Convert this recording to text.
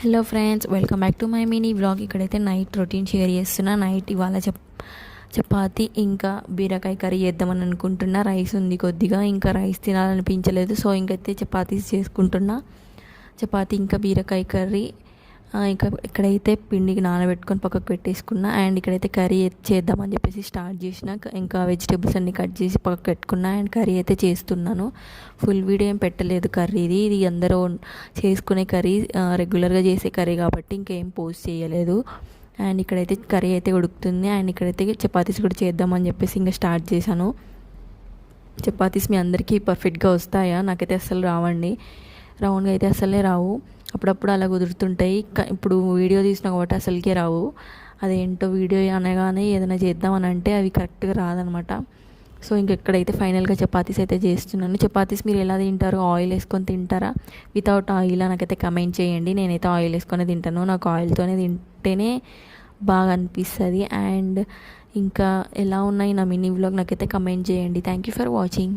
Hello friends, welcome back to my mini vlog. ఇక్కడైతే night routine share చేస్తున్నా. Night ఇవాళ చపాతి ఇంకా బీరకాయ కర్రీ చేద్దామని అనుకుంటున్నా. రైస్ ఉంది కొద్దిగా, ఇంకా రైస్ తినాలనిపించలేదు, సో ఇంకైతే చపాతీస్ చేసుకుంటున్నా. చపాతి ఇంకా బీరకాయ కర్రీ. ఇంకా ఇక్కడైతే పిండికి నానబెట్టుకొని పక్కకు పెట్టేసుకున్నా. అండ్ ఇక్కడైతే కర్రీ చేద్దామని చెప్పేసి స్టార్ట్ చేసిన. ఇంకా వెజిటేబుల్స్ అన్నీ కట్ చేసి పక్కకు పెట్టుకున్నా. అండ్ కర్రీ అయితే చేస్తున్నాను. ఫుల్ వీడియో ఏం పెట్టలేదు కర్రీది. ఇది అందరూ చేసుకునే కర్రీ, రెగ్యులర్గా చేసే కర్రీ కాబట్టి ఇంకేం పోస్ట్ చేయలేదు. అండ్ ఇక్కడైతే కర్రీ అయితే ఉడుకుతుంది. అండ్ ఇక్కడైతే చపాతీస్ కూడా చేద్దామని చెప్పేసి ఇంకా స్టార్ట్ చేశాను. చపాతీస్ మీ అందరికీ పర్ఫెక్ట్గా వస్తాయా? నాకైతే అస్సలు రావండి. రౌండ్గా అయితే అస్సలే రావు. అప్పుడప్పుడు అలా కుదురుతుంటాయి. ఇప్పుడు వీడియో తీసిన కాబట్టి అసలుకే రావు. అదేంటో వీడియో అనగానే ఏదైనా చేద్దామని అంటే అవి కరెక్ట్గా రాదనమాట. సో ఇంకెక్కడైతే ఫైనల్గా చపాతీస్ అయితే చేస్తున్నాను. చపాతీస్ మీరు ఎలా తింటారు? ఆయిల్ వేసుకొని తింటారా, వితౌట్ ఆయిల్? నాకైతే కమెంట్ చేయండి. నేనైతే ఆయిల్ వేసుకొని తింటాను. నాకు ఆయిల్తోనే తింటేనే బాగా అనిపిస్తుంది. అండ్ ఇంకా ఎలా ఉన్నాయి నా మినీ వ్లాగ్ నాకైతే కమెంట్ చేయండి. Thank you for watching.